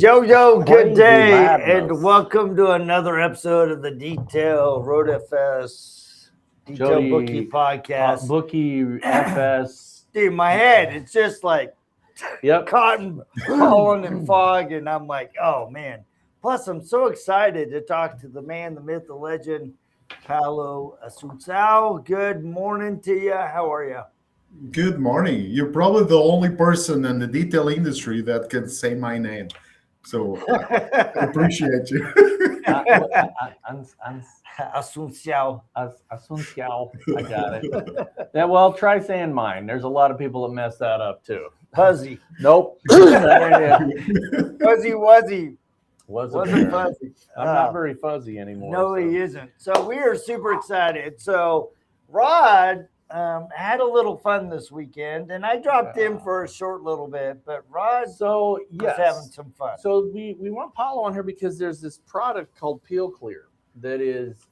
Yo, good day, madness. and welcome to another episode of the RoadFS Detail Bookie Podcast. Bookie FS. Dude, my head, it's just like Yep. cotton falling in fog, and I'm like, oh man. Plus, I'm so excited to talk to the man, the myth, the legend, Paul Assuncao. Good morning to you. How are you? Good morning. You're probably the only person in the detail industry that can say my name. So I appreciate you. Assuncao. Assuncao. I got it. Yeah, well, try saying mine. There's a lot of people that mess that up too. Fuzzy. Nope. Fuzzy Wuzzy. Wasn't fuzzy. I'm not very fuzzy anymore. No, he isn't. So we are super excited. So Rod had a little fun this weekend, and I dropped in for a short little bit, but Rod was having some fun. So we want Paulo on here because there's this product called Peel Clear that is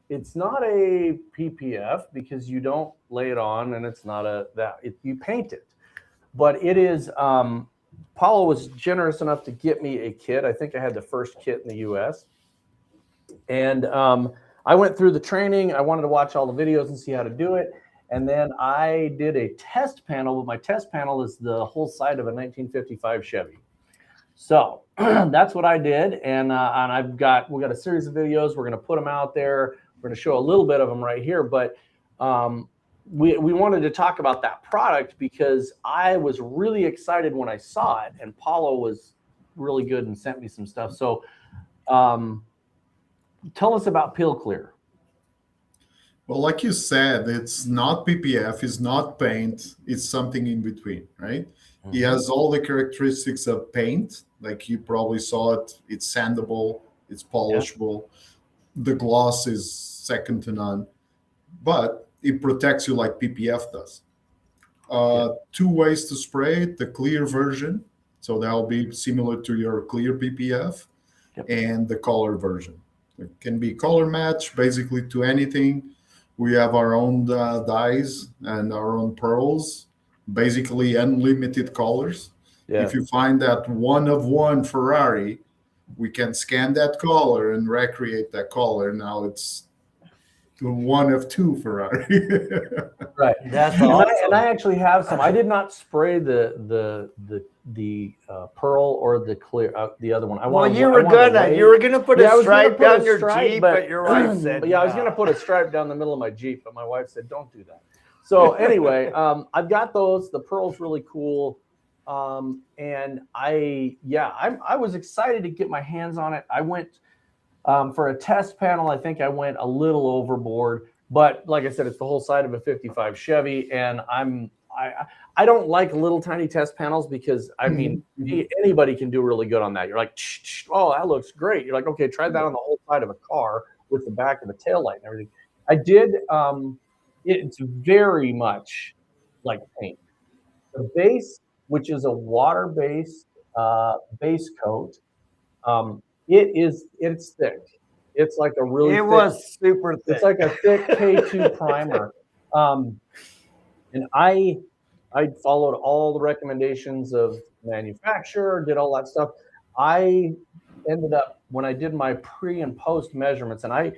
it's not a PPF because you don't lay it on, and it's not you paint it, but it is. Paulo was generous enough to get me a kit. I think I had the first kit in the U.S. And I went through the training. I wanted to watch all the videos and see how to do it. And then I did a test panel. But my test panel is the whole side of a 1955 Chevy. So that's what I did. And we've got a series of videos. We're going to put them out there. We're going to show a little bit of them right here. But we wanted to talk about that product because I was really excited when I saw it, and Paulo was really good and sent me some stuff. So tell us about Peel Clear. Well, like you said, it's not PPF, it's not paint, it's something in between, right? Mm-hmm. It has all the characteristics of paint, like you probably saw it. It's sandable, it's polishable. Yeah. The gloss is second to none, but it protects you like PPF does. Two ways to spray it: the clear version, so that'll be similar to your clear PPF, and the color version. It can be color match basically to anything. We have our own dyes and our own pearls, basically unlimited colors. Yeah. If you find that one of one Ferrari, we can scan that color and recreate that color. Now it's one of two Ferrari. Right. That's awesome. And I actually have some. I did not spray the pearl or the clear, the other one. You were gonna put a stripe down your Jeep, but your wife said. I was gonna put a stripe down the middle of my Jeep, but my wife said, "Don't do that." So anyway, I've got those. The pearl's really cool, and I was excited to get my hands on it. I went. For a test panel, I think I went a little overboard, but like I said, it's the whole side of a 55 Chevy, and I don't like little tiny test panels because I mean anybody can do really good on that. You're like, oh, that looks great. You're like, okay, try that on the whole side of a car with the back of the taillight and everything. I did. It's very much like paint. The base, which is a water-based base coat. It's thick. It's like a really was super thick. It's like a thick K2 primer. And I followed all the recommendations of manufacturer, did all that stuff. I ended up, when I did my pre and post measurements, and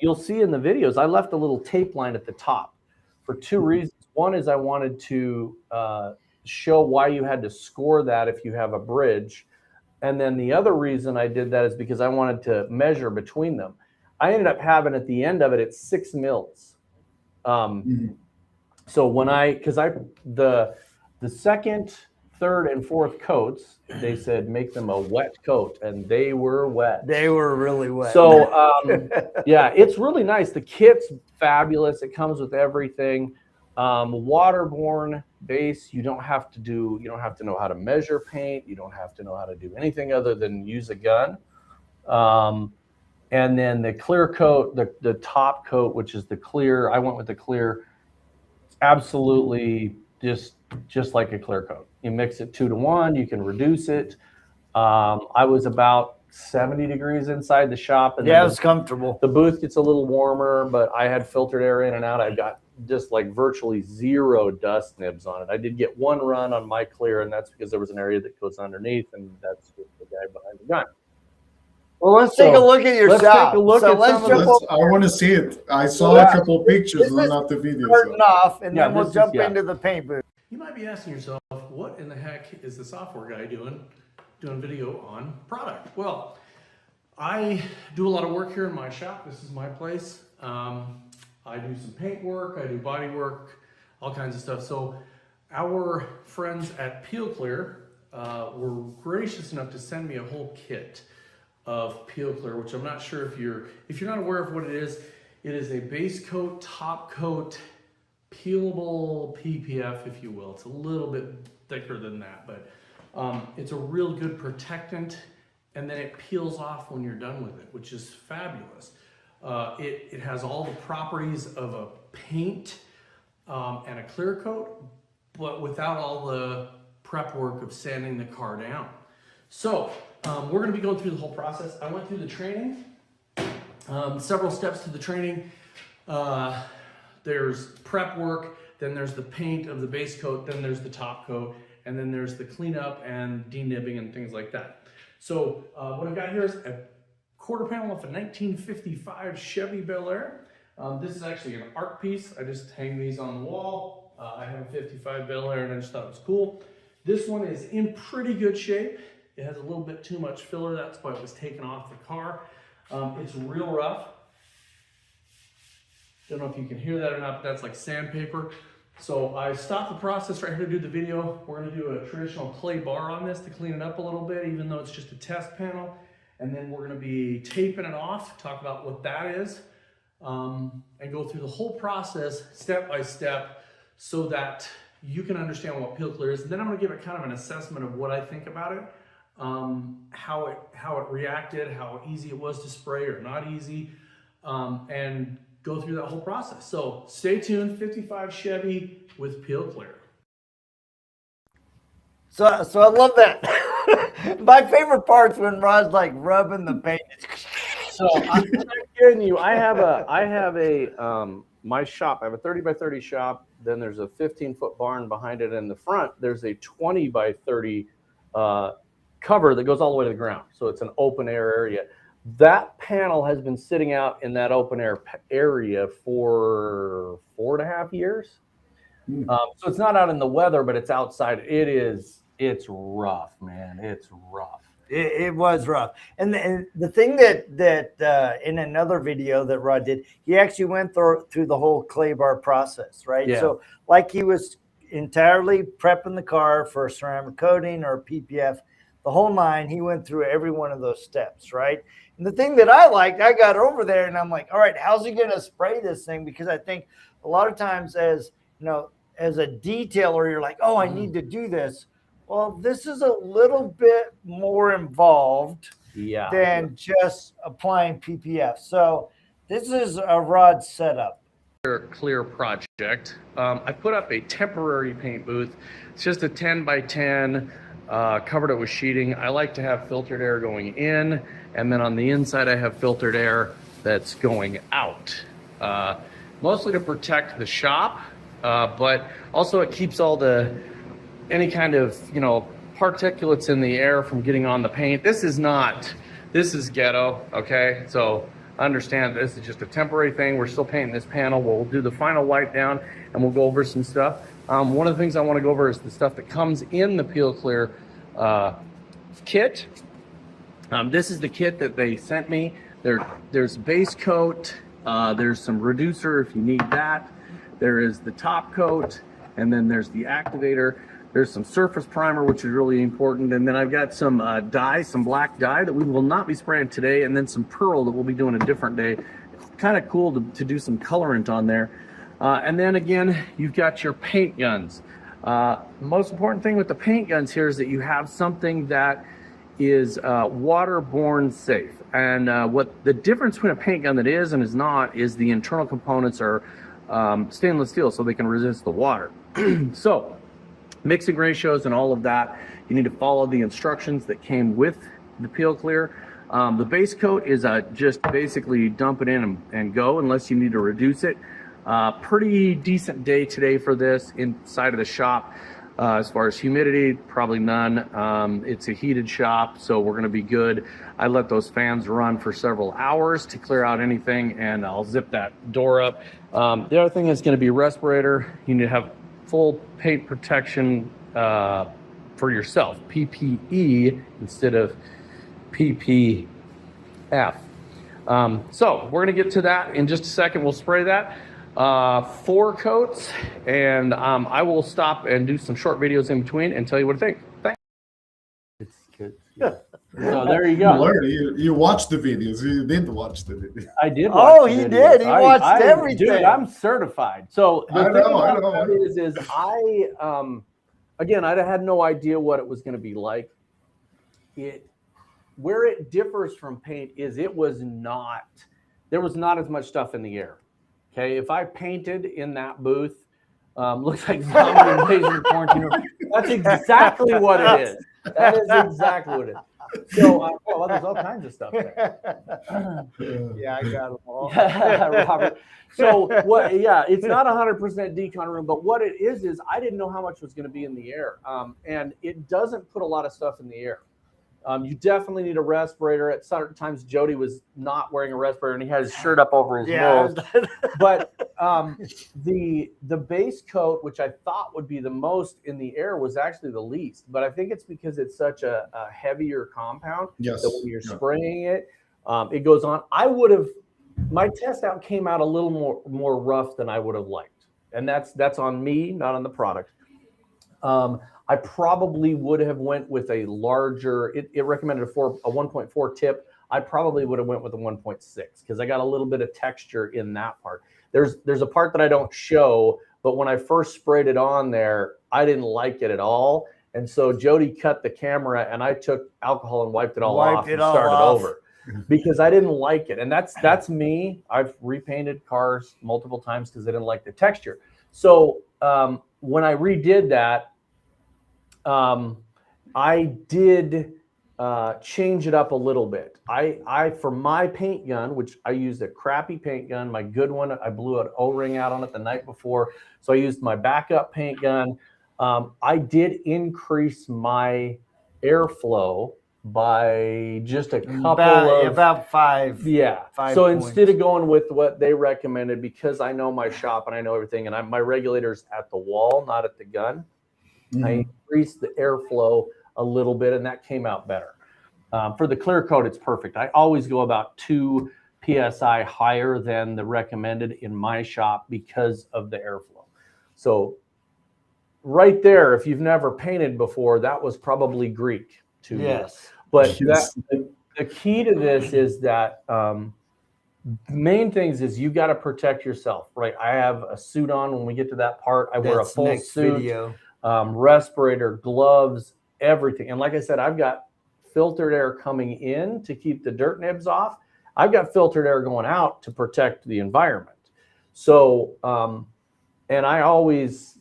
you'll see in the videos, I left a little tape line at the top for two reasons. One is I wanted to show why you had to score that if you have a bridge. And then the other reason I did that is because I wanted to measure between them. I ended up having at the end of it, it's 6 mils. So when the second, third, and fourth coats, they said make them a wet coat, and they were wet. They were really wet. So it's really nice. The kit's fabulous. It comes with everything. Waterborne base. You don't have to know how to measure paint. You don't have to know how to do anything other than use a gun. And then the clear coat, the top coat, which is the clear. I went with the clear. Absolutely just like a clear coat. You mix it 2 to 1. You can reduce it. I was about 70 degrees inside the shop. And it was comfortable. The booth gets a little warmer, but I had filtered air in and out. I've got just like virtually zero dust nibs on it. I did get one run on my clear, and that's because there was an area that goes underneath, and that's with the guy behind the gun. Well, let's take a look at your let's shop. take a look at let's some jump of over. I want to see it. I saw a couple of pictures, but not the video. Starting off, and then we'll this is- jump into the paint booth. You might be asking yourself, what in the heck is the software guy doing video on product? Well, I do a lot of work here in my shop. This is my place. I do some paint work, I do body work, all kinds of stuff. So our friends at Peel Clear were gracious enough to send me a whole kit of Peel Clear, which I'm not sure if you're not aware of what it is. It is a base coat, top coat, peelable PPF, if you will. It's a little bit thicker than that, but it's a real good protectant, and then it peels off when you're done with it, which is fabulous. It has all the properties of a paint and a clear coat, but without all the prep work of sanding the car down. So we're going to be going through the whole process. I went through the training, several steps to the training. There's prep work, then there's the paint of the base coat, then there's the top coat, and then there's the cleanup and denibbing and things like that. So what I've got here is a quarter panel of a 1955 Chevy Bel Air. This is actually an art piece. I just hang these on the wall. I have a 55 Bel Air and I just thought it was cool. This one is in pretty good shape. It has a little bit too much filler. That's why it was taken off the car. It's real rough. Don't know if you can hear that or not, but that's like sandpaper. So I stopped the process right here to do the video. We're going to do a traditional clay bar on this to clean it up a little bit, even though it's just a test panel. And then we're going to be taping it off, talk about what that is, and go through the whole process step by step so that you can understand what Peel Clear is. And then I'm going to give it kind of an assessment of what I think about it, how it reacted, how easy it was to spray or not easy, and go through that whole process. So stay tuned. 55 Chevy with Peel Clear. So I love that. My favorite part's when Rod's like rubbing the paint. So I'm not kidding you. I have my shop. I have a 30 by 30 shop. Then there's a 15-foot barn behind it. In the front, there's a 20 by 30 cover that goes all the way to the ground. So it's an open air area. That panel has been sitting out in that open air area for 4.5 years. So it's not out in the weather, but it's outside. It's rough, man. It's rough. It was rough. And the thing that in another video that Rod did, he actually went through the whole clay bar process, right? Yeah. So like he was entirely prepping the car for ceramic coating or PPF, the whole nine. He went through every one of those steps, right? And the thing that I liked, I got over there and I'm like, all right, how's he going to spray this thing? Because I think a lot of times as a detailer, you're like, oh, I need to do this. Well, this is a little bit more involved than just applying PPF. So this is a Rod setup. Clear project. I put up a temporary paint booth. It's just a 10 by 10, covered it with sheeting. I like to have filtered air going in, and then on the inside I have filtered air that's going out. Mostly to protect the shop, but also it keeps all any kind of particulates in the air from getting on the paint. This is ghetto, okay? So understand this is just a temporary thing. We're still painting this panel. We'll do the final wipe down and we'll go over some stuff. One of the things I want to go over is the stuff that comes in the Peel Clear kit. This is the kit that they sent me. There's base coat, there's some reducer if you need that. There is the top coat, and then there's the activator. There's some surface primer, which is really important. And then I've got some dye, some black dye that we will not be spraying today, and then some pearl that we'll be doing a different day. Kind of cool to do some colorant on there. And then again, you've got your paint guns. The most important thing with the paint guns here is that you have something that is waterborne safe. And what the difference between a paint gun that is and is not is the internal components are stainless steel, so they can resist the water. So mixing ratios and all of that, you need to follow the instructions that came with the Peel Clear. The base coat is just basically dump it in and go unless you need to reduce it. Pretty decent day today for this inside of the shop. As far as humidity, probably none. It's a heated shop, so we're going to be good. I let those fans run for several hours to clear out anything, and I'll zip that door up. The other thing is going to be respirator. You need to have full paint protection for yourself, PPE instead of PPF. So we're going to get to that in just a second. We'll spray that. 4 coats, and I will stop and do some short videos in between and tell you what I think. Thanks. It's good. So there you go. You watched the videos. You didn't watch the video. I did. Oh, he did. He watched everything. Dude, I'm certified. So the I thing know. about that is I again, I had no idea what it was going to be like. Where it differs from paint is there was not as much stuff in the air. Okay, if I painted in that booth, looks like zombie invasion quarantine. That's exactly what it is. That is exactly what it is. So, well, there's all kinds of stuff there. Yeah, I got them all. Robert. So, what? Yeah, it's not 100% decon room, but what it is I didn't know how much was going to be in the air, and it doesn't put a lot of stuff in the air. You definitely need a respirator. At certain times, Jody was not wearing a respirator, and he had his shirt up over his nose. But the base coat, which I thought would be the most in the air, was actually the least. But I think it's because it's such a heavier compound. Yes. So when you're spraying it, it goes on. My test out came out a little more rough than I would have liked, and that's on me, not on the product. I probably would have went with a larger, it recommended a 1.4 tip. I probably would have went with a 1.6 because I got a little bit of texture in that part. There's a part that I don't show, but when I first sprayed it on there, I didn't like it at all. And so Jody cut the camera and I took alcohol and wiped it all off and started over because I didn't like it. And that's me. I've repainted cars multiple times because I didn't like the texture. So when I redid that, I did change it up a little bit. I for my paint gun, which I used a crappy paint gun, my good one, I blew an O-ring out on it the night before. So I used my backup paint gun. I did increase my airflow by just a couple about 5. Yeah. 5 so points. Instead of going with what they recommended, because I know my shop and I know everything, and my regulator's at the wall, not at the gun. Mm-hmm. I increased the airflow a little bit, and that came out better. For the clear coat, it's perfect. I always go about 2 PSI higher than the recommended in my shop because of the airflow. So right there, if you've never painted before, that was probably Greek to me. But the key to this is that main things is you got to protect yourself, right? I have a suit on when we get to that part. I wear a full suit. Respirator, gloves, everything. And like I said, I've got filtered air coming in to keep the dirt nibs off. I've got filtered air going out to protect the environment. So, and I always,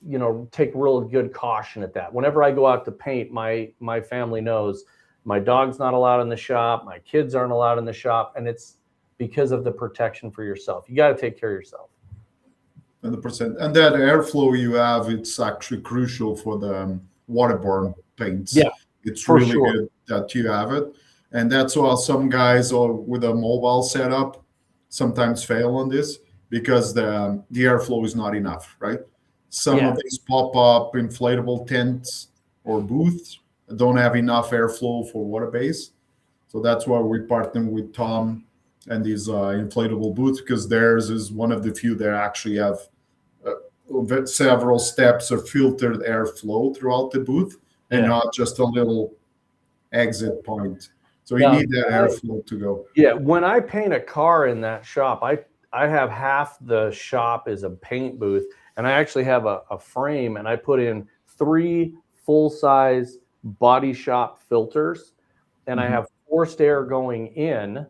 take real good caution at that. Whenever I go out to paint, my family knows my dog's not allowed in the shop. My kids aren't allowed in the shop. And it's because of the protection for yourself. You got to take care of yourself. 100%. And that airflow you have, it's actually crucial for the waterborne paints. Yeah, it's really good that you have it. And that's why some guys with a mobile setup sometimes fail on this because the airflow is not enough, right? Some of these pop-up inflatable tents or booths don't have enough airflow for water base. So that's why we partner with Tom and these inflatable booths, because theirs is one of the few that actually have several steps of filtered airflow throughout the booth and not just a little exit point. So you need that airflow to go. Yeah, when I paint a car in that shop, I have half the shop is a paint booth, and I actually have a frame, and I put in 3 full-size body shop filters, and I have forced air going in,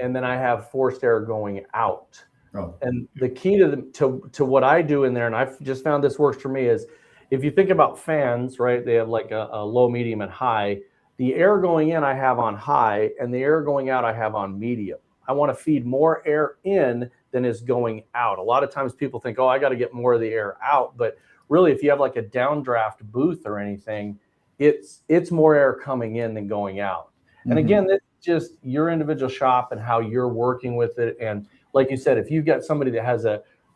and then I have forced air going out. Oh. And the key to what I do in there, and I've just found this works for me, is if you think about fans, right? They have like a low, medium, and high. The air going in I have on high, and the air going out I have on medium. I want to feed more air in than is going out. A lot of times people think, oh, I got to get more of the air out. But really, if you have like a downdraft booth or anything, it's more air coming in than going out. And again, this is just your individual shop and how you're working with it. And like you said, if you've got somebody that has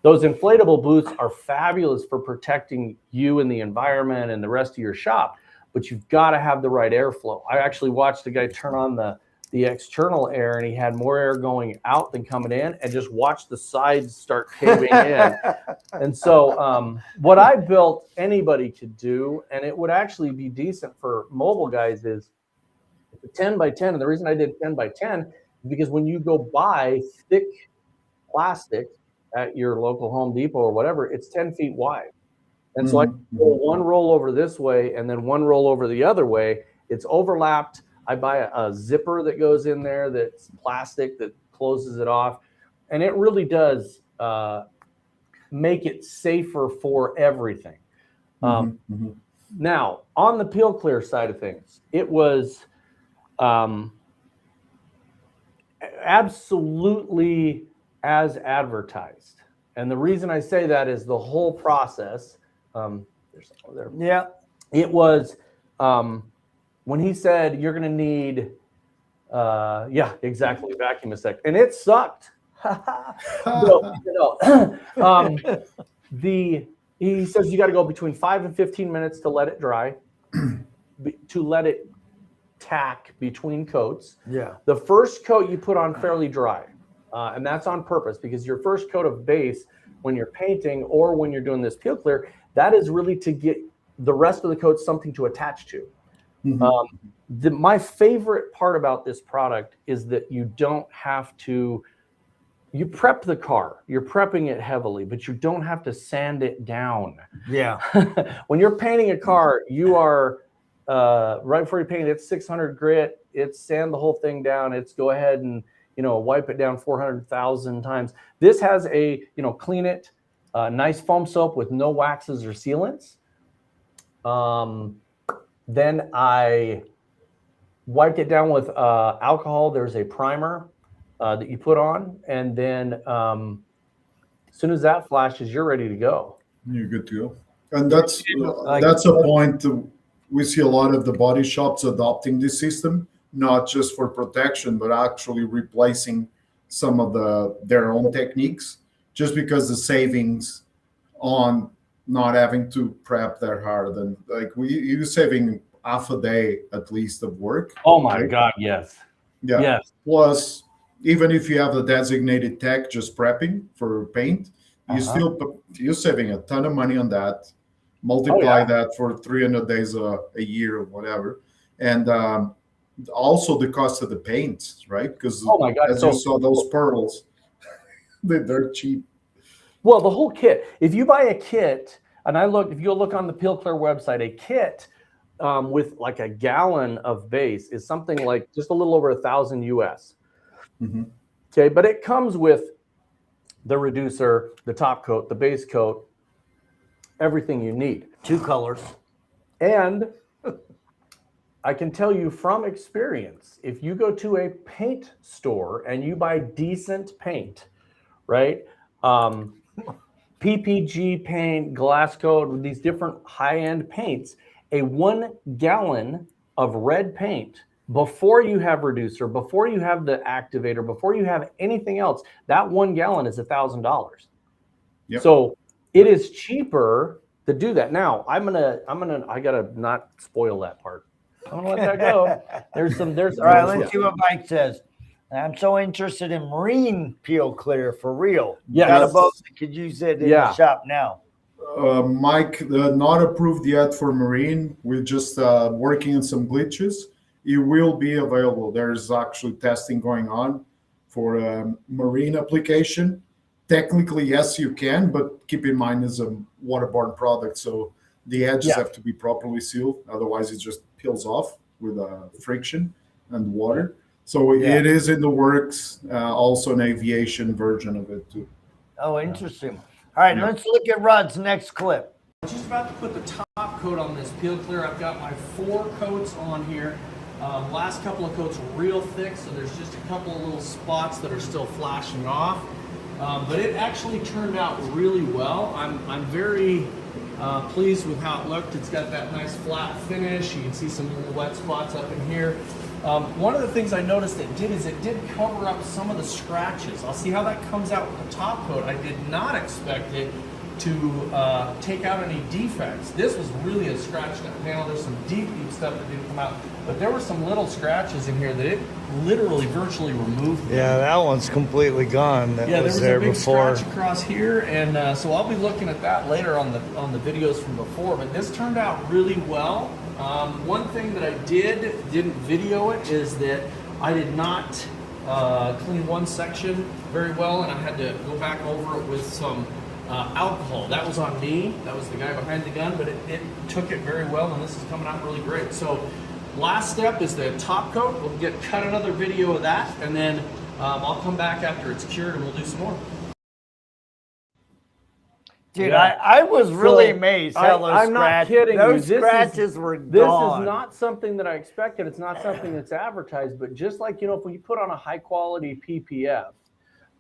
those inflatable booths are fabulous for protecting you and the environment and the rest of your shop, but you've got to have the right airflow. I actually watched a guy turn on the external air, and he had more air going out than coming in, and just watched the sides start caving in. And so what I built anybody could do, and it would actually be decent for mobile guys, is a 10 by 10. And the reason I did 10 by 10 is because when you go buy thick plastic at your local Home Depot or whatever, it's 10 feet wide. And so I pull one roll over this way and then one roll over the other way. It's overlapped. I buy a zipper that goes in there that's plastic that closes it off. And it really does make it safer for everything. Now, on the peel clear side of things, it was absolutely as advertised. And the reason I say that is the whole process. There's something there. Yeah. It was when he said you're going to need, yeah, exactly, vacuum a sec. And it sucked. He says you got to go between 5 and 15 minutes to let it dry, to let it tack between coats. Yeah. The first coat you put on fairly dry. And that's on purpose, because your first coat of base, when you're painting or when you're doing this peel clear, that is really to get the rest of the coat something to attach to. My favorite part about this product is that you don't have to, you prep the car, you're prepping it heavily, but you don't have to sand it down. Yeah. When you're painting a car, you are, right before you paint it, it's 600 grit, it's sand the whole thing down, it's go ahead and, wipe it down 400,000 times. This has a, clean it, nice foam soap with no waxes or sealants. Then I wiped it down with alcohol. There's a primer that you put on, and then as soon as that flashes, you're ready to go. You're good to go. And that's a point we see a lot of the body shops adopting this system, not just for protection, but actually replacing some of their own techniques, just because the savings on not having to prep that hard. And like you're saving half a day at least of work. Oh my God, yes. Yeah. Yes. Plus, even if you have the designated tech just prepping for paint, you're saving a ton of money on that. Multiply that for 300 days a year or whatever. And also the cost of the paints, right? Because as you saw, those pearls, they're cheap. Well, the whole kit. If you buy a kit, and if you look on the Peel Clear website, a kit with like a gallon of base is something like just a little over 1,000 US. Okay, but it comes with the reducer, the top coat, the base coat, everything you need. 2 colors. And I can tell you from experience, if you go to a paint store and you buy decent paint, right? PPG paint, glass coat, these different high-end paints, a 1 gallon of red paint, before you have reducer, before you have the activator, before you have anything else, that 1 gallon is $1,000. Yep. So it is cheaper to do that. Now I gotta not spoil that part. I'm gonna let that go. All right, let's see what Mike says. I'm so interested in marine peel clear for real. Yeah, got a boat that could use it in the shop now. Mike, not approved yet for marine. We're just working on some glitches. It will be available. There's actually testing going on for a marine application. Technically, yes, you can, but keep in mind it's a waterborne product, so the edges have to be properly sealed. Otherwise, it just peels off with friction and water. So it is in the works. Also, an aviation version of it too. Oh, interesting. All right, let's look at Rod's next clip. I'm just about to put the top coat on this peel clear. I've got my 4 coats on here. Last couple of coats real thick, so there's just a couple of little spots that are still flashing off. but it actually turned out really well. I'm very pleased with how it looked. It's got that nice flat finish. You can see some little wet spots up in here. One of the things I noticed it did is it did cover up some of the scratches. I'll see how that comes out with the top coat. I did not expect it to take out any defects. This was really a scratched up panel. There's some deep stuff that didn't come out, but there were some little scratches in here that it literally virtually removed. Yeah, that one's completely gone. That yeah, there was there a big before. scratch across here, and so I'll be looking at that later on the videos from before. But this turned out really well. One thing that I didn't video it is that I did not clean one section very well, and I had to go back over it with some alcohol. That was on me. That was the guy behind the gun, but it took it very well, and this is coming out really great. So last step is the top coat. We'll cut another video of that, and then I'll come back after it's cured and we'll do some more. Dude, Yeah. I was really So, amazed how those I'm not kidding you. those This scratches were This gone. is not something that I expected. It's not something that's advertised, but just like, you know, if we put on a high quality PPF,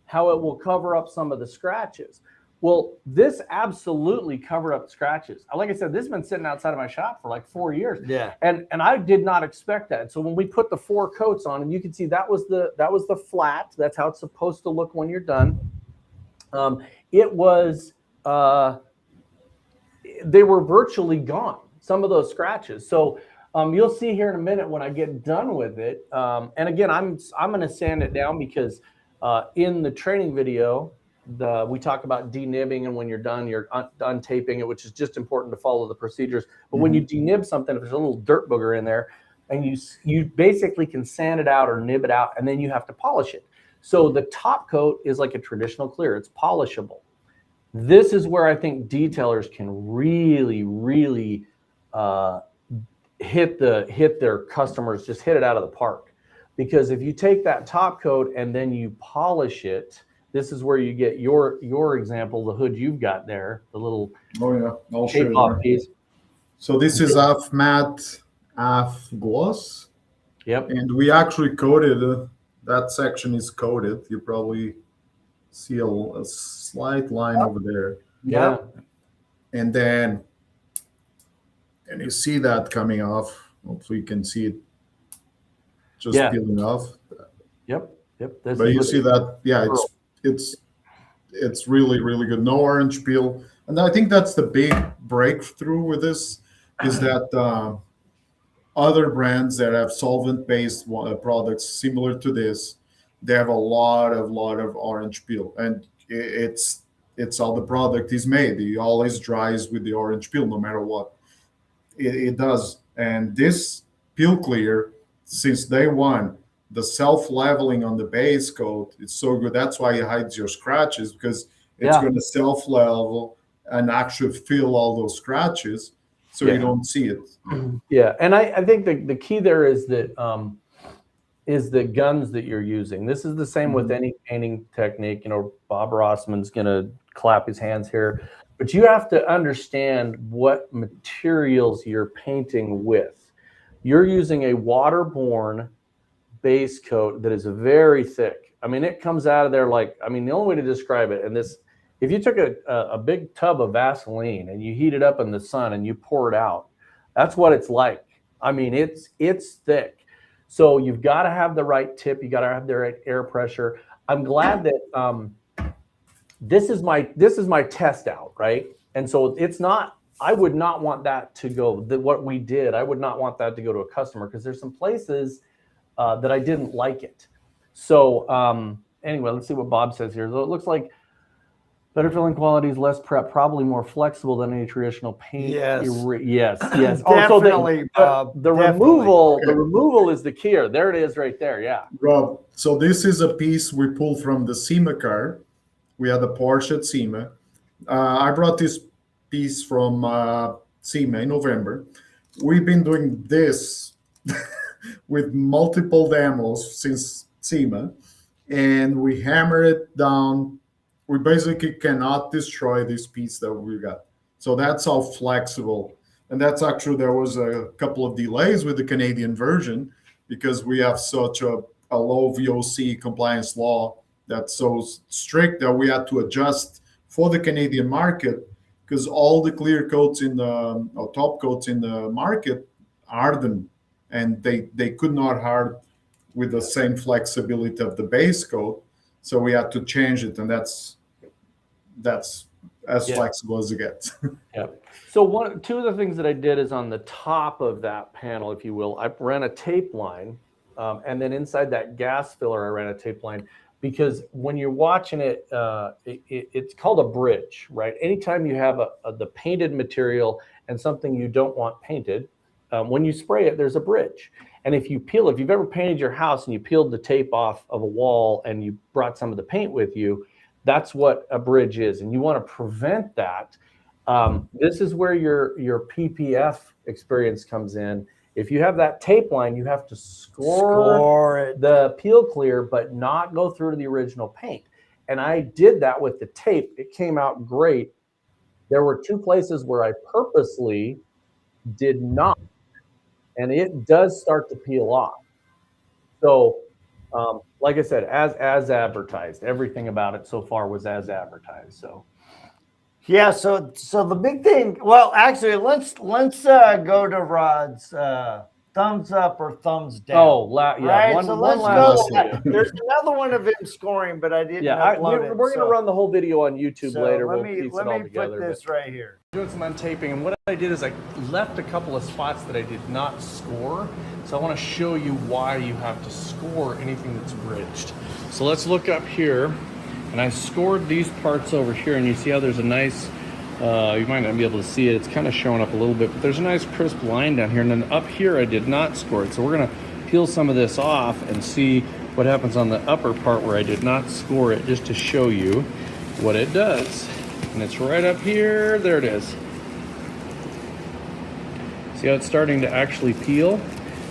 how it will cover up some of the scratches. Well, this absolutely covered up scratches. Like I said, this has been sitting outside of my shop for like 4 years. Yeah. And I did not expect that. So when we put the 4 coats on, and you can see that was the flat. That's how it's supposed to look when you're done. It was they were virtually gone, some of those scratches. So you'll see here in a minute when I get done with it. And again, I'm going to sand it down because in the training video, we talk about denibbing, and when you're done, you're untaping it, which is just important to follow the procedures. But when you denib something, if there's a little dirt booger in there, and you basically can sand it out or nib it out, and then you have to polish it. So the top coat is like a traditional clear. It's polishable. This is where I think detailers can really, really hit their customers, just hit it out of the park. Because if you take that top coat and then you polish it, this is where you get your example, the hood you've got there, the little I'll show shape you off there. piece. So this is half matte, half gloss, Yep. and we actually coated. That section is coated. You probably see a slight line over there, Yeah. and then you see that coming off. Hopefully you can see it just peeling off. Yep. This But is you what see that, yeah, it's really, really good. No orange peel. And I think that's the big breakthrough with this, is that other brands that have solvent-based products similar to this, they have a lot of orange peel. And it's how the product is made. It always dries with the orange peel, no matter what. It does. And this peel clear, since day one, the self-leveling on the base coat, it's so good. That's why it hides your scratches, because it's going to self-level and actually fill all those scratches, so you don't see it. Yeah, and I think the key there is that the guns that you're using. This is the same with any painting technique. You know, Bob Rossman's going to clap his hands here, but you have to understand what materials you're painting with. You're using a waterborne base coat that is very thick. I mean, it comes out of there like, I mean, the only way to describe it, and this, if you took a big tub of Vaseline and you heat it up in the sun and you pour it out, that's what it's like. I mean, it's thick. So you've got to have the right tip. You got to have the right air pressure. I'm glad that this is my test out, right? And so it's not, I would not want that to go, what we did, I would not want that to go to a customer, because there's some places that I didn't like it. So anyway, let's see what Bob says here. So it looks like better filling qualities, less prep, probably more flexible than any traditional paint. Yes. Yes. Definitely, the definitely. removal is the key here. There it is right there. Yeah. Rob, so this is a piece we pulled from the SEMA car. We had a Porsche at SEMA. I brought this piece from SEMA in November. We've been doing this with multiple demos since SEMA, and we hammer it down. We basically cannot destroy this piece that we got. So that's how flexible. And that's actually, there was a couple of delays with the Canadian version, because we have such a low VOC compliance law that's so strict that we had to adjust for the Canadian market, because all the clear coats in the or top coats in the market harden, and they could not hard with the same flexibility of the base coat. So we had to change it, and that's as flexible as it gets. Yep. So two of the things that I did is on the top of that panel, if you will, I ran a tape line, and then inside that gas filler, I ran a tape line, because when you're watching it, it's called a bridge, right? Anytime you have the painted material and something you don't want painted, when you spray it, there's a bridge. And if you've ever painted your house and you peeled the tape off of a wall and you brought some of the paint with you, that's what a bridge is. And you want to prevent that. This is where your PPF experience comes in. If you have that tape line, you have to score the peel clear, but not go through to the original paint. And I did that with the tape. It came out great. There were two places where I purposely did not, and it does start to peel off. So, like I said, as advertised, everything about it so far was as advertised. So. Yeah, so the big thing. Well, actually, let's go to Rod's thumbs up or thumbs down. Oh, yeah. Right. So let's go. There's another one of him scoring, but I didn't upload it. We're going to run the whole video on YouTube later. Let me put this right here. Doing some untaping, and what I did is I left a couple of spots that I did not score. So I want to show you why you have to score anything that's bridged. So let's look up here. And I scored these parts over here, and you see how there's a nice, you might not be able to see it, it's kind of showing up a little bit, but there's a nice crisp line down here. And then up here, I did not score it. So we're gonna peel some of this off and see what happens on the upper part where I did not score it, just to show you what it does. And it's right up here, there it is. See how it's starting to actually peel?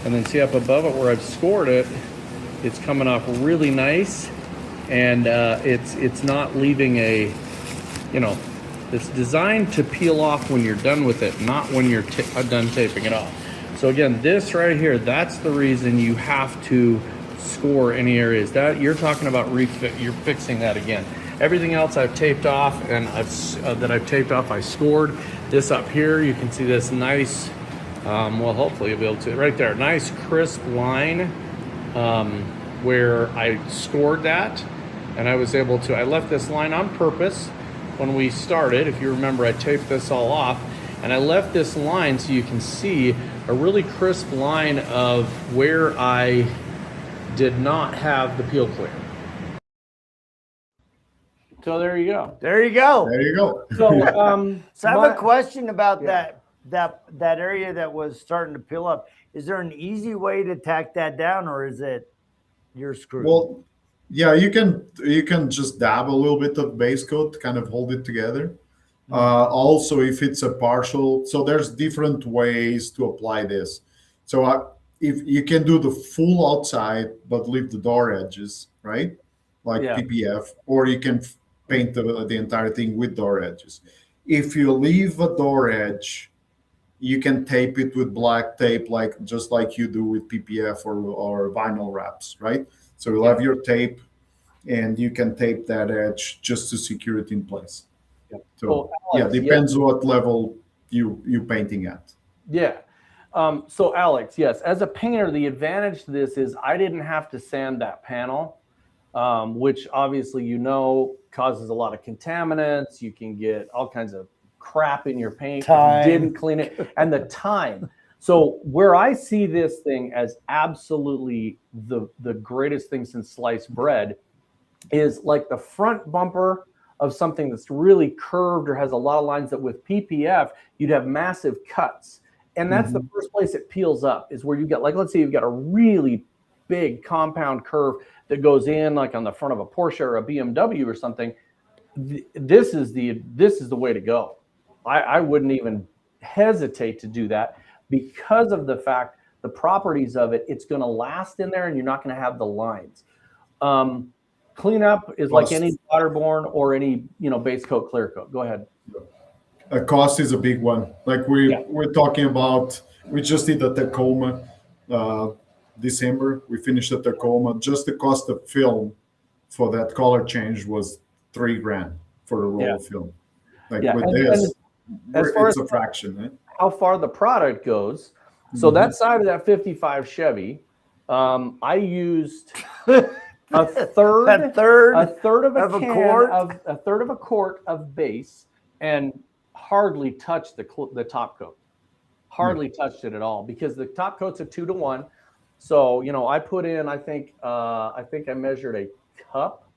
And then see up above it where I've scored it, it's coming off really nice. And it's not leaving a, it's designed to peel off when you're done with it, not when you're done taping it off. So again, this right here, that's the reason you have to score any areas. That you're talking about you're fixing that again. Everything else I've taped off, and I've taped off, I scored. This up here, you can see this nice, well, hopefully you'll be able to, right there, nice crisp line where I scored that. And I was able to, I left this line on purpose when we started. If you remember, I taped this all off, and I left this line so you can see a really crisp line of where I did not have the peel clear. So there you go. There you go. There you go. So I have a question about that area that was starting to peel up. Is there an easy way to tack that down, or is it you're screwed? Well, yeah, you can just dab a little bit of base coat, kind of hold it together. Also, if it's a partial, so there's different ways to apply this. So if you can do the full outside, but leave the door edges, right? Like PPF, or you can paint the entire thing with door edges. If you leave a door edge, you can tape it with black tape, just like you do with PPF or vinyl wraps, right? So you'll have your tape, and you can tape that edge just to secure it in place. Yep. So Alex, depends what level you painting at. Yeah. So Alex, yes, as a painter, the advantage to this is I didn't have to sand that panel, which obviously causes a lot of contaminants. You can get all kinds of crap in your paint if you didn't clean it, and the time. So where I see this thing as absolutely the greatest thing since sliced bread is like the front bumper of something that's really curved or has a lot of lines that with PPF, you'd have massive cuts. And that's the first place it peels up, is where you get, like, let's say you've got a really big compound curve that goes in like on the front of a Porsche or a BMW or something. This is the way to go. I wouldn't even hesitate to do that, because of the fact, the properties of it, it's going to last in there and you're not going to have the lines. Cleanup is like any waterborne or any, base coat, clear coat. Go ahead. Cost is a big one. Like we're talking about, we just did a Tacoma December. We finished a Tacoma. Just the cost of film for that color change was $3,000 for a roll of film. Like with this, as far it's as a fraction. Eh? how far the product goes. So that side of that 55 Chevy, I used a third of a quart of base and hardly touched the top coat. Hardly touched it at all because the top coat's a 2-to-1. So I put in, I think I measured a cup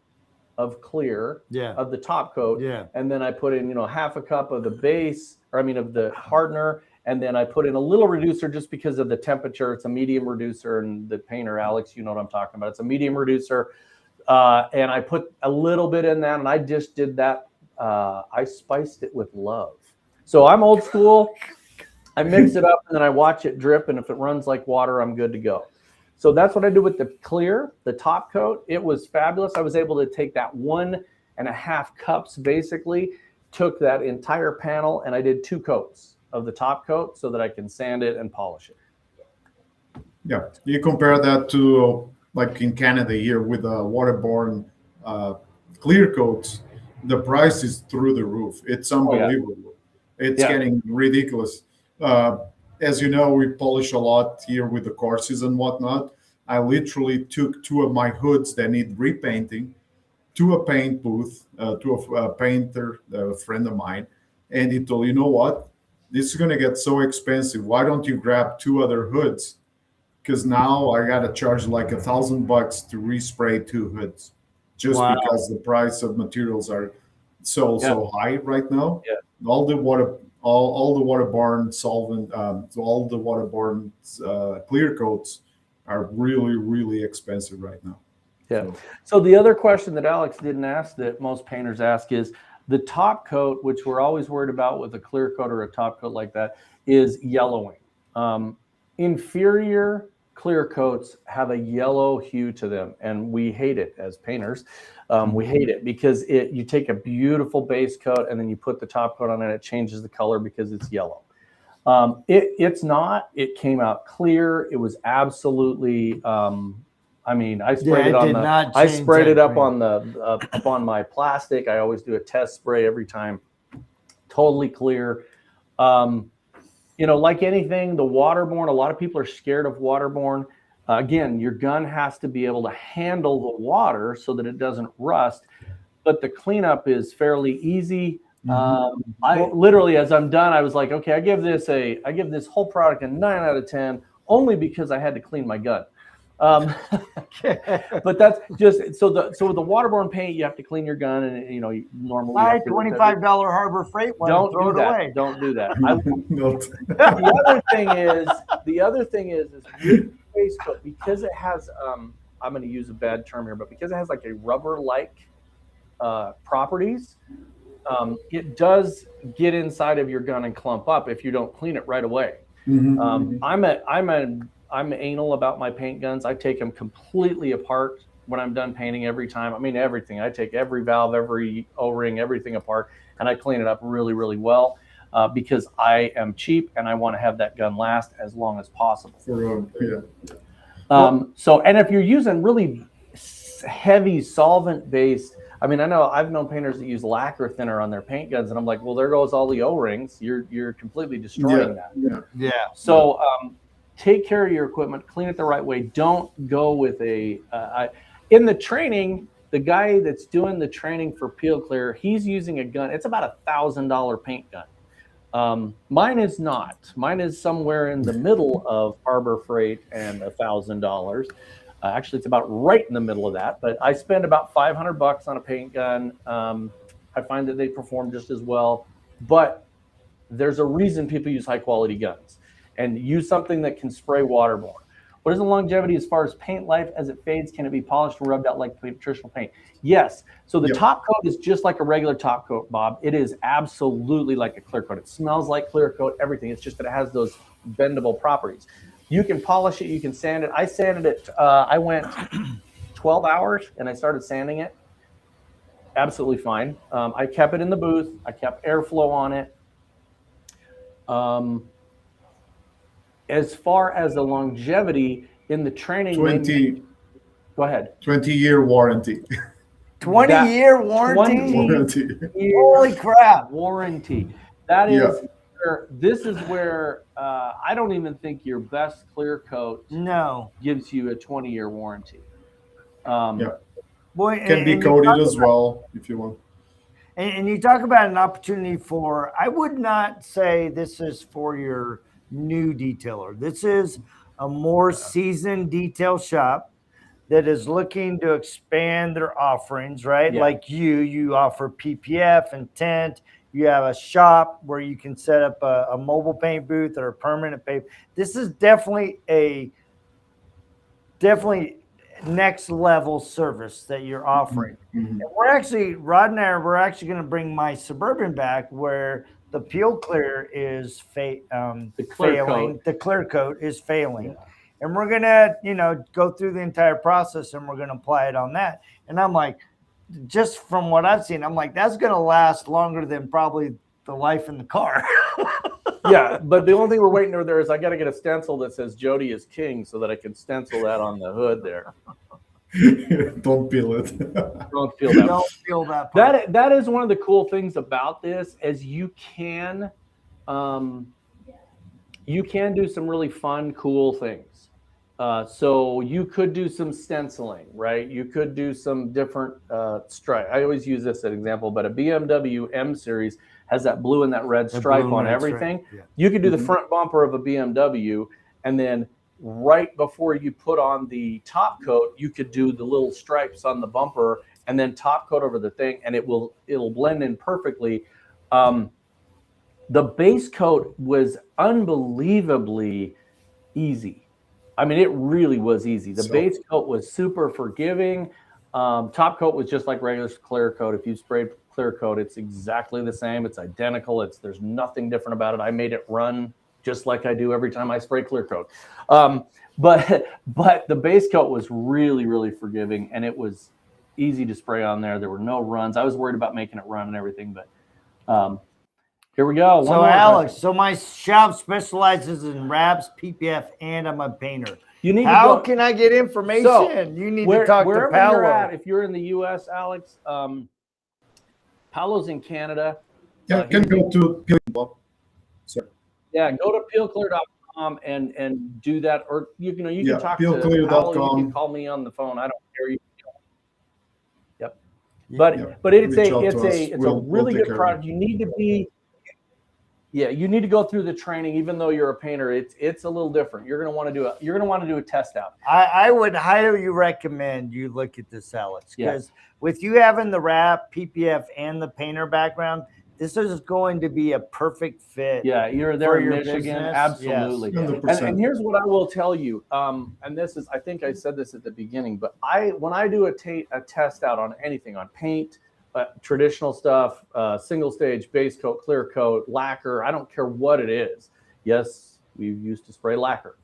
of clear of the top coat, and then I put in half a cup of the base, of the hardener, and then I put in a little reducer just because of the temperature. It's a medium reducer, and the painter Alex, you know what I'm talking about. It's a medium reducer, and I put a little bit in that, and I just did that. I spiced it with love. So I'm old school. I mix it up and then I watch it drip, and if it runs like water, I'm good to go. So that's what I do with the clear, the top coat. It was fabulous. I was able to take that 1.5 cups, basically, took that entire panel, and I did 2 coats of the top coat so that I can sand it and polish it. Yeah, you compare that to like in Canada here with waterborne clear coats, the price is through the roof. It's unbelievable. It's getting ridiculous. As you know, we polish a lot here with the courses and whatnot. I literally took 2 of my hoods that need repainting to a paint booth, to a painter, a friend of mine, and he told, you know what, this is going to get so expensive. Why don't you grab 2 other hoods? Because now I got to charge like $1,000 to respray 2 hoods, just because the price of materials are so high right now. Yeah. All the waterborne solvent, all the waterborne clear coats are really, really expensive right now. Yeah. So the other question that Alex didn't ask that most painters ask is the top coat, which we're always worried about with a clear coat or a top coat like that, is yellowing. Inferior clear coats have a yellow hue to them, and we hate it as painters. We hate it because you take a beautiful base coat and then you put the top coat on and it changes the color because it's yellow. It's not. It came out clear. It was absolutely. I sprayed it up on my plastic. I always do a test spray every time. Totally clear. Like anything, the waterborne, a lot of people are scared of waterborne. Again, your gun has to be able to handle the water so that it doesn't rust, but the cleanup is fairly easy. I literally, as I'm done, I was like, okay, I give this whole product a 9 out of 10 only because I had to clean my gun. But that's just so with the waterborne paint, you have to clean your gun, and you normally buy $25 Harbor Freight one. Don't throw do it that. away. Don't do that. The other thing is with base coat, because it has I'm going to use a bad term here, but because it has like a rubber-like properties, it does get inside of your gun and clump up if you don't clean it right away. I'm anal about my paint guns. I take them completely apart when I'm done painting every time. Everything. I take every valve, every O-ring, everything apart, and I clean it up really, really well because I am cheap and I want to have that gun last as long as possible. And if you're using really heavy solvent-based, I know I've known painters that use lacquer thinner on their paint guns, and I'm like, well, there goes all the O-rings. You're completely destroying that. Yeah. So take care of your equipment, clean it the right way. Don't go with in the training, the guy that's doing the training for Peel Clear, he's using a gun. It's about $1,000 paint gun. Mine is not. Mine is somewhere in the middle of Harbor Freight and $1,000. Actually, it's about right in the middle of that. But I spend about $500 on a paint gun. I find that they perform just as well. But there's a reason people use high quality guns. And use something that can spray waterborne. What is the longevity as far as paint life? As it fades, can it be polished and rubbed out like traditional paint? Yes. So the top coat is just like a regular top coat, Bob. It is absolutely like a clear coat. It smells like clear coat, everything. It's just that it has those bendable properties. You can polish it. You can sand it. I sanded it. I went 12 hours and I started sanding it. Absolutely fine. I kept it in the booth. I kept airflow on it. As far as the longevity in the training, 20. Go ahead. 20-year warranty. 20-year warranty? 20 Warranty. Holy crap. warranty. That Yeah. is this is where I don't even think your best clear coat No. gives you a 20-year warranty. Yeah. Boy, Can be you coated talk as well if you want. And you talk about an opportunity for, I would not say this is for your new detailer. This is a more seasoned detail shop that is looking to expand their offerings, right? Yeah. Like you offer PPF and tint. You have a shop where you can set up a mobile paint booth or a permanent paint. This is definitely next level service that you're offering. Mhm. And we're actually, Rod and I, we're actually going to bring my Suburban back where the peel clear is failing. The clear coat is failing. Yeah. And we're going to, go through the entire process and we're going to apply it on that. And I'm like, just from what I've seen, I'm like, that's going to last longer than probably the life in the car. Yeah, but the only thing we're waiting for there is I got to get a stencil that says Jody is king so that I can stencil that on the hood there. Don't peel it. Don't feel that. Don't feel that part. That is one of the cool things about this, is you can do some really fun, cool things. So you could do some stenciling, right? You could do some different stripe. I always use this as an example, but a BMW M Series has that blue and that red stripe on everything. Yeah. You could do the front bumper of a BMW, and then right before you put on the top coat, you could do the little stripes on the bumper and then top coat over the thing, and it'll blend in perfectly. The base coat was unbelievably easy. I mean, it really was easy. The base coat was super forgiving. Top coat was just like regular clear coat. If you sprayed clear coat, it's exactly the same. It's identical. There's nothing different about it. I made it run just like I do every time I spray clear coat. But the base coat was really, really forgiving, and it was easy to spray on there. There were no runs. I was worried about making it run and everything, but here we go. So Alex, my shop specializes in wraps, PPF, and I'm a painter. How can I get information? So, you need to talk to Paolo. You're at, if you're in the U.S., Alex, Paolo's in Canada. Yeah, can go to Peel. Yeah, go to peelclear.com and do that, or you can talk to peelclear.com. You can call me on the phone. I don't care. Yep. But it's a really good product. You need to be. Yeah, you need to go through the training, even though you're a painter. It's a little different. You're gonna want to do a test out. I would highly recommend you look at this, Alex, because with you having the wrap, PPF, and the painter background, this is going to be a perfect fit. Yeah, you're there in Michigan, business. absolutely. Yes. And here's what I will tell you. And this is, I think I said this at the beginning, but when I do a test out on anything, on paint, traditional stuff, single stage, base coat, clear coat, lacquer, I don't care what it is. Yes, we used to spray lacquer.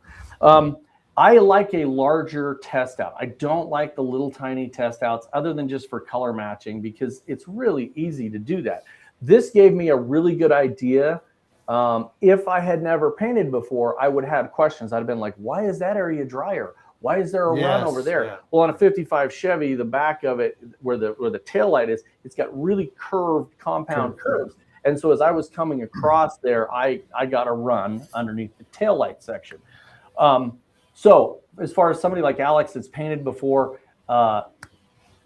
I like a larger test out. I don't like the little tiny test outs other than just for color matching, because it's really easy to do that. This gave me a really good idea. If I had never painted before, I would have had questions. I'd have been like, why is that area drier? Why is there a run over there? Yeah. Well, on a 55 Chevy, the back of it, where the tail light is, it's got really curved compound curves. And so as I was coming across there, I got a run underneath the tail light section. So as far as somebody like Alex that's painted before,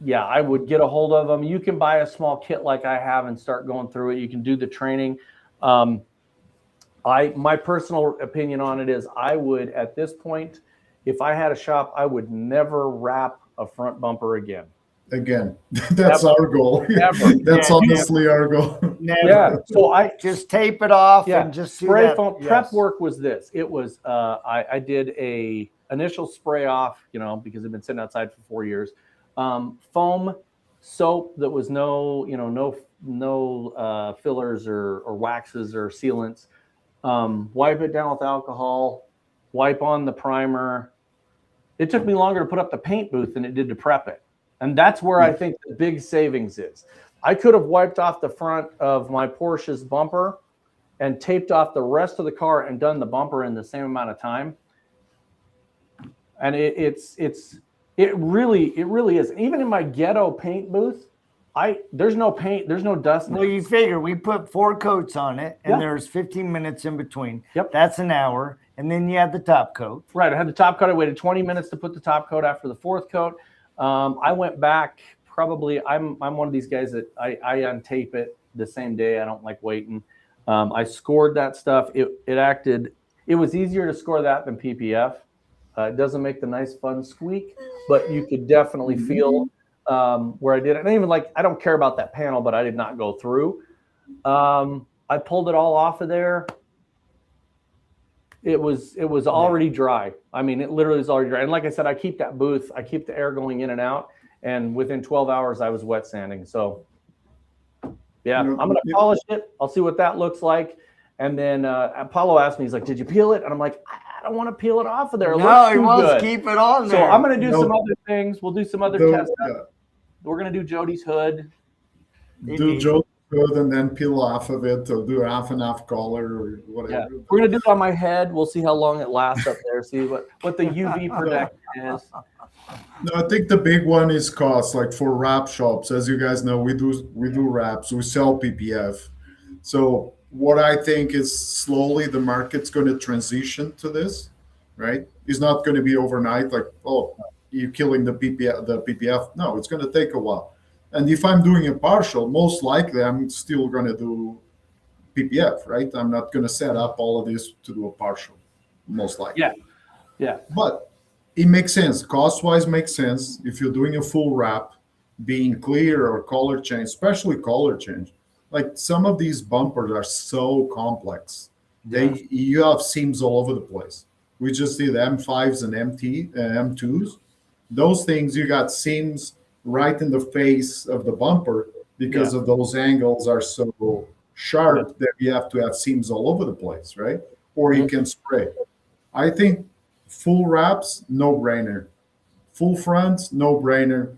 yeah, I would get a hold of them. You can buy a small kit like I have and start going through it. You can do the training. My personal opinion on it is I would, at this point, if I had a shop, I would never wrap a front bumper again. That's our goal. That's honestly our goal. Never. Yeah. So I just tape it off and just spray foam. Prep work was this. It was I did a initial spray off, because it'd been sitting outside for 4 years. Foam soap that was no fillers or waxes or sealants. Wipe it down with alcohol. Wipe on the primer. It took me longer to put up the paint booth than it did to prep it. And that's where I think the big savings is. I could have wiped off the front of my Porsche's bumper and taped off the rest of the car and done the bumper in the same amount of time. And It really is. Even in my ghetto paint booth, there's no paint, there's no dust. Well, you figure we put 4 coats on it, and Yeah. there's 15 minutes in between. Yep. That's an hour, and then you have the top coat. Right. I had the top coat. I waited 20 minutes to put the top coat after the 4th coat. I went back probably. I'm one of these guys that I untape it the same day. I don't like waiting. I scored that stuff. It was easier to score that than PPF. It doesn't make the nice fun squeak, but you could definitely feel where I did it. And even I don't care about that panel, but I did not go through. I pulled it all off of there. It was already dry. I mean, it literally is already dry. And like I said, I keep that booth, I keep the air going in and out. And within 12 hours, I was wet sanding. So yeah, I'm going to polish it. I'll see what that looks like. And then Apollo asked me, he's like, did you peel it? And I'm like, I don't want to peel it off of there. No, he wants to keep it on there. So I'm going to do some other things. We'll do some other tests. We're going to do Jody's hood. Do Jody's hood and then peel off of it, or do half and half color or whatever. Yeah. We're going to do it on my head. We'll see how long it lasts up there. See what the UV protection is. No, I think the big one is cost. Like for wrap shops, as you guys know, we do wraps. We sell PPF. So what I think is slowly the market's going to transition to this, right? It's not going to be overnight. Like, oh, you're killing the PPF. No, it's going to take a while. And if I'm doing a partial, most likely I'm still going to do PPF, right? I'm not going to set up all of this to do a partial, most likely. Yeah. But it makes sense. Cost-wise makes sense. If you're doing a full wrap, being clear or color change, especially color change. Like some of these bumpers are so complex. You have seams all over the place. We just did M5s and M2s. Those things, you got seams right in the face of the bumper because of those angles are so sharp that you have to have seams all over the place, right? Or you can spray. I think full wraps, no brainer. Full fronts, no brainer.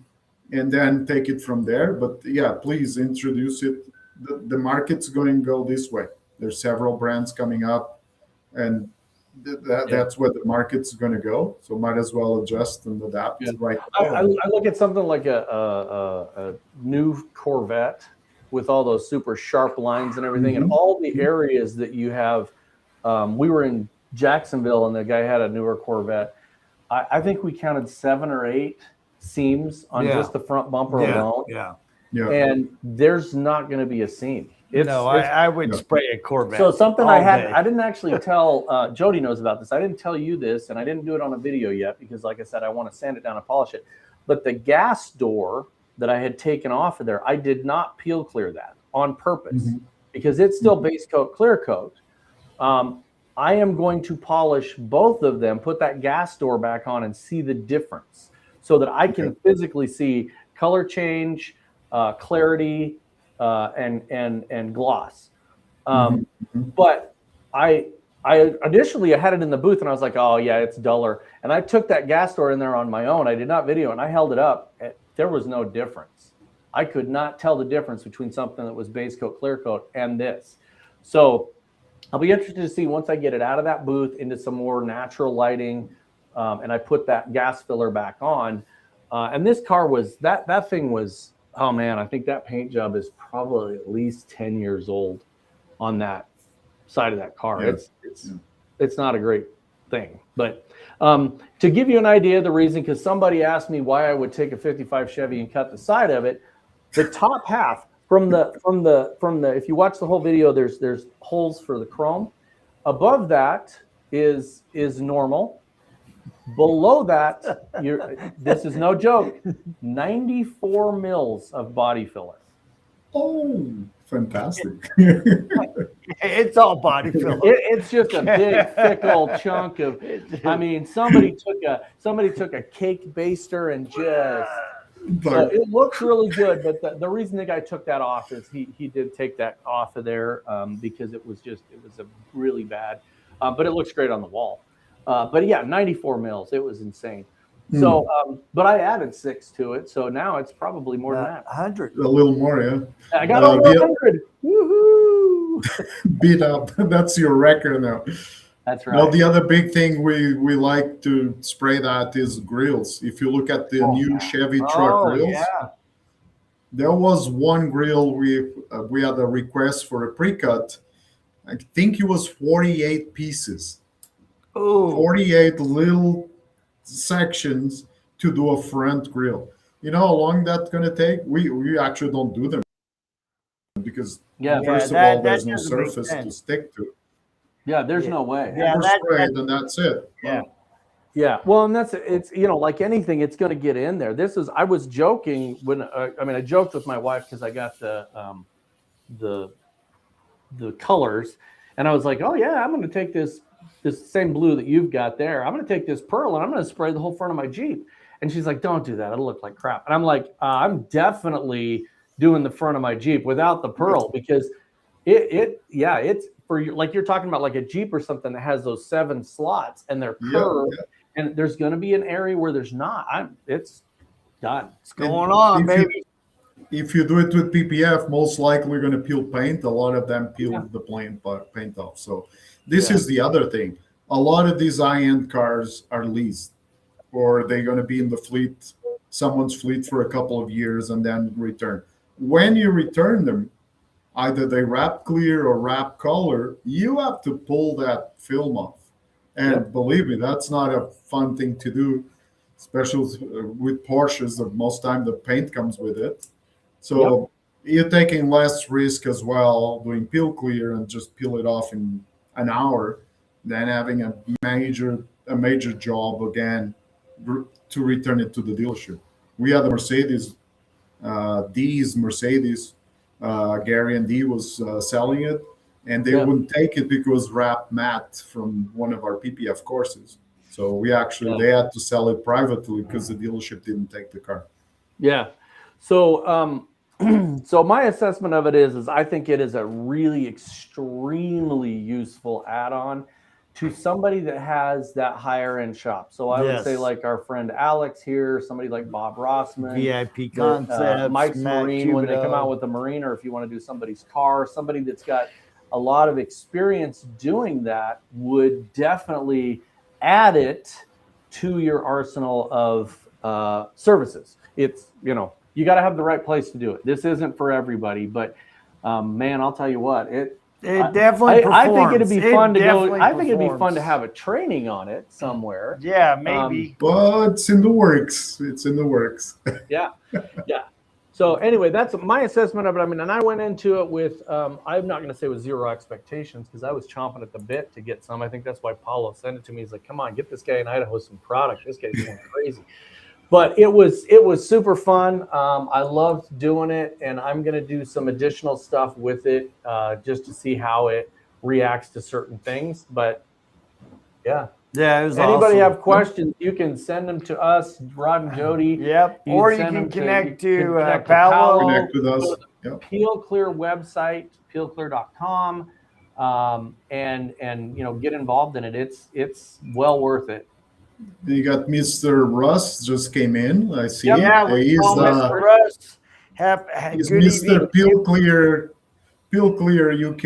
And then take it from there. But yeah, please introduce it. The market's going to go this way. There's several brands coming up, and that's where the market's going to go. So might as well adjust and adapt right now. I look at something like a new Corvette with all those super sharp lines and everything, and all the areas that you have. We were in Jacksonville, and the guy had a newer Corvette. I think we counted 7 or 8 seams on just the front bumper alone. Yeah. And there's not going to be a seam. I would spray a Corvette. So something I didn't actually tell, Jody knows about this. I didn't tell you this, and I didn't do it on a video yet because, like I said, I want to sand it down and polish it. But the gas door that I had taken off of there, I did not peel clear that on purpose because it's still base coat, clear coat. I am going to polish both of them, put that gas door back on and see the difference so that I can physically see color change, clarity, and gloss. But I initially had it in the booth and I was like, oh yeah, it's duller. And I took that gas door in there on my own. I did not video and I held it up. There was no difference. I could not tell the difference between something that was base coat, clear coat and this. So I'll be interested to see once I get it out of that booth into some more natural lighting, and I put that gas filler back on. And this car that thing was, oh man, I think that paint job is probably at least 10 years old on that side of that car. It's not a great thing. But to give you an idea of the reason, because somebody asked me why I would take a 55 Chevy and cut the side of it, the top half from the if you watch the whole video, there's holes for the chrome. Above that is normal. Below that, this is no joke, 94 mils of body filler. Oh, fantastic. It's all body filler. It's just a big, thick old chunk of, I mean, somebody took a cake baster and just, so it looks really good, but the reason the guy took that off is he did take that off of there because it was a really bad, but it looks great on the wall. But yeah, 94 mils. It was insane. So, but I added 6 to it. So now it's probably more than that. 100. A little more, yeah. I got over 100. Woohoo! Beat up. That's your record now. That's right. Now, the other big thing we like to spray that is grills. If you look at the new Chevy truck grills, yeah. there was one grill we had a request for a pre-cut. I think it was 48 pieces, Ooh. 48 little sections to do a front grill. You know how long that's going to take? We actually don't do them because first of all, there's no surface to stick to. Yeah, there's no way. Yeah, Spray it and that's it. Yeah. Yeah, well, and it's like anything, it's going to get in there. I was joking when I joked with my wife because I got the colors, and I was like, oh yeah, I'm going to take this same blue that you've got there. I'm going to take this pearl and I'm going to spray the whole front of my Jeep. And she's like, don't do that. It'll look like crap. And I'm like, I'm definitely doing the front of my Jeep without the pearl because it's for like you're talking about like a Jeep or something that has those 7 slots and they're curved. Yeah. And there's going to be an area where there's not. It's done. It's going on, baby. If you do it with PPF, most likely going to peel paint. A lot of them peel the paint off. So this is the other thing. A lot of these high-end cars are leased, or they're going to be in the fleet, someone's fleet for a couple of years and then return. When you return them, either they wrap clear or wrap color, you have to pull that film off. And believe me, that's not a fun thing to do, especially with Porsches. Most time the paint comes with it. So you're taking less risk as well doing peel clear and just peel it off in an hour than having a major job again to return it to the dealership. We had a Mercedes, Gary and Dee was selling it. And they wouldn't take it because wrapped matte from one of our PPF courses. So they had to sell it privately because the dealership didn't take the car. Yeah. So so my assessment of it is I think it is a really extremely useful add-on to somebody that has that higher end shop. So I would say like our friend Alex here, somebody like Bob Rossman, VIP Concepts, Mike's Marine, when they come out with a Marine, or if you want to do somebody's car, somebody that's got a lot of experience doing that would definitely add it to your arsenal of services. It's, you got to have the right place to do it. This isn't for everybody, but man, I'll tell you what, it definitely performs. I think it'd be fun to go. I think it'd be fun to have a training on it somewhere. Yeah, maybe. But it's in the works. Yeah. So anyway, that's my assessment of it. And I went into it with, I'm not going to say with zero expectations because I was chomping at the bit to get some. I think that's why Paulo sent it to me. He's like, come on, get this guy in Idaho some product. This guy's going crazy. But it was super fun. I loved doing it, and I'm going to do some additional stuff with it just to see how it reacts to certain things. But yeah. Yeah, it was Anybody awesome. have questions, you can send them to us, Rod and Jody. Yep. Or you can connect to Paolo. Connect with us. Peel Clear website, peelclear.com, and get involved in it. It's well worth it. You got Mr. Russ just came in. I see. Yeah, he's Mr. Russ. He's Mr. Peel Clear UK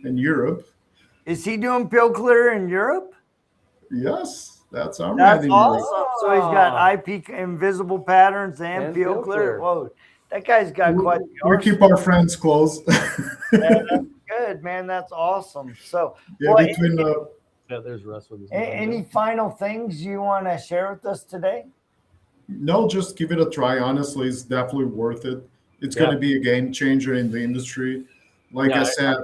and Europe. Is he doing Peel Clear in Europe? Yes, that's our That's man. awesome. So he's got IP invisible patterns and Peel Clear. Whoa, that guy's got quite. We keep our friends close. Yeah, that's good, man. That's awesome. So there's Russ with his any final things you want to share with us today? No, just give it a try. Honestly, it's definitely worth it. It's going to be a game changer in the industry. Like I said,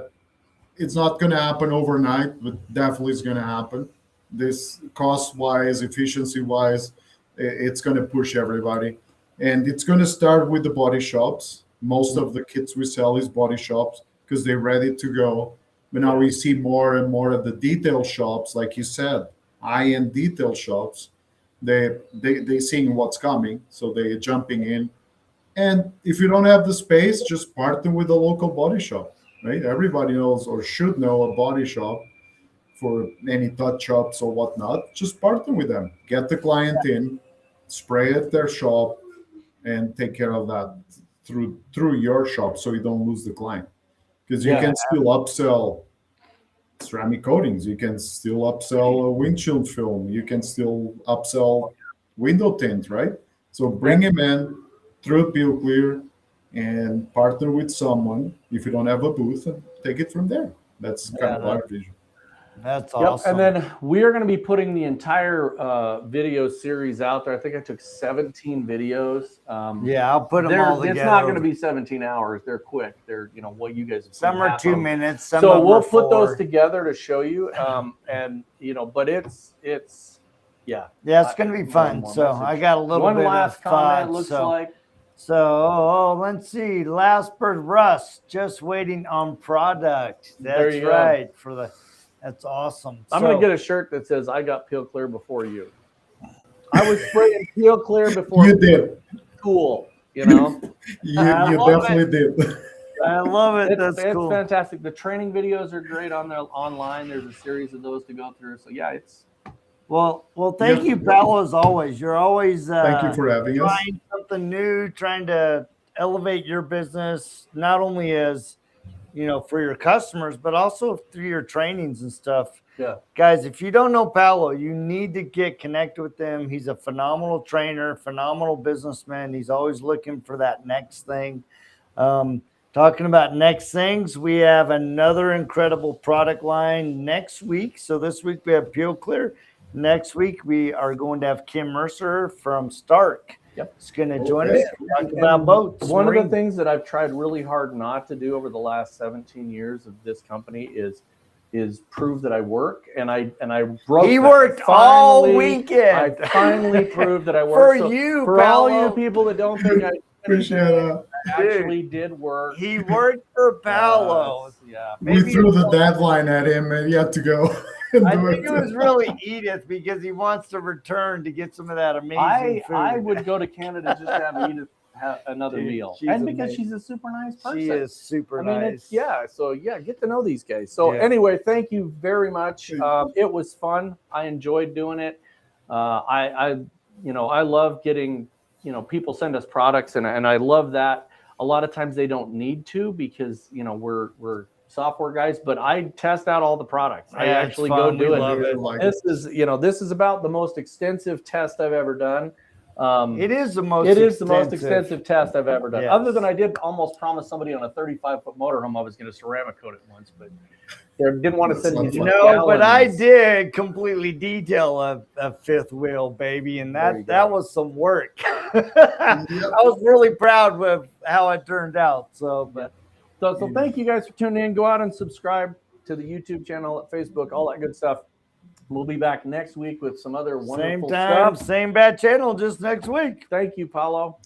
it's not going to happen overnight, but definitely it's going to happen. This cost-wise, efficiency-wise, it's going to push everybody. And it's going to start with the body shops. Most of the kits we sell is body shops because they're ready to go. But now we see more and more of the detail shops, like you said, high-end detail shops. They're seeing what's coming, so they're jumping in. And if you don't have the space, just partner with a local body shop, right? Everybody knows or should know a body shop for any touch-ups or whatnot. Just partner with them. Get the client in, spray at their shop, and take care of that through your shop so you don't lose the client. Because you can still upsell ceramic coatings. You can still upsell a windshield film. You can still upsell window tint, right? So bring him in through Peel Clear and partner with someone. If you don't have a booth, and take it from there. That's kind of our vision. That's Yep. awesome. And then we are going to be putting the entire video series out there. I think I took 17 videos. Yeah, I'll put them all together. It's not going to be 17 hours. They're quick. They're, you know, what you guys have seen. Some are 2 minutes. Some so of we'll are put those 4. together to show you. And, you know, but it's yeah. Yeah, it's going to be fun. So I got a little bit last of comment thoughts. looks like. So let's see. Last bird Russ, just waiting on product. That's right. That's awesome. I'm going to get a shirt that says I got Peel Clear before you. I was spraying Peel Clear before you did. School, you know. you definitely did. I love it. It's cool. fantastic. The training videos are great on there online. There's a series of those to go through. So yeah, it's well. Thank you, Paolo, as always. You're always thank you for having us. Trying something new, trying to elevate your business, not only as for your customers, but also through your trainings and stuff. Yeah, guys, if you don't know Paolo, you need to get connected with him. He's a phenomenal trainer, phenomenal businessman. He's always looking for that next thing. Talking about next things, we have another incredible product line next week. So this week we have Peel Clear. Next week we are going to have Kim Mercer from Stark. Yep, it's going to join us to talk about boats. One of the things that I've tried really hard not to do over the last 17 years of this company is prove that I work, and I broke. He worked all weekend. I finally proved that I work for all you people that don't think I appreciate it. Actually did work. He worked for Paolo. Yeah, we threw the deadline at him, and he had to go. I think it was really Edith because he wants to return to get some of that amazing food. I would go to Canada just to have Edith have another meal, and because she's a super nice person. She is super nice. So get to know these guys. So anyway, thank you very much. It was fun. I enjoyed doing it. I love getting people send us products, and I love that. A lot of times they don't need to because we're software guys, but I test out all the products. I actually go do it. This is about the most extensive test I've ever done. It is the most extensive test I've ever done. Yes. Other than I did almost promise somebody on a 35-foot motorhome I was going to ceramic coat it once, but they didn't want to send me. No, but I did completely detail a fifth wheel, baby, and that was some work. I was really proud with how it turned out. So thank you guys for tuning in. Go out and subscribe to the YouTube channel, at Facebook, all that good stuff. We'll be back next week with some other wonderful stuff. Same bad channel, just next week. Thank you, Paolo.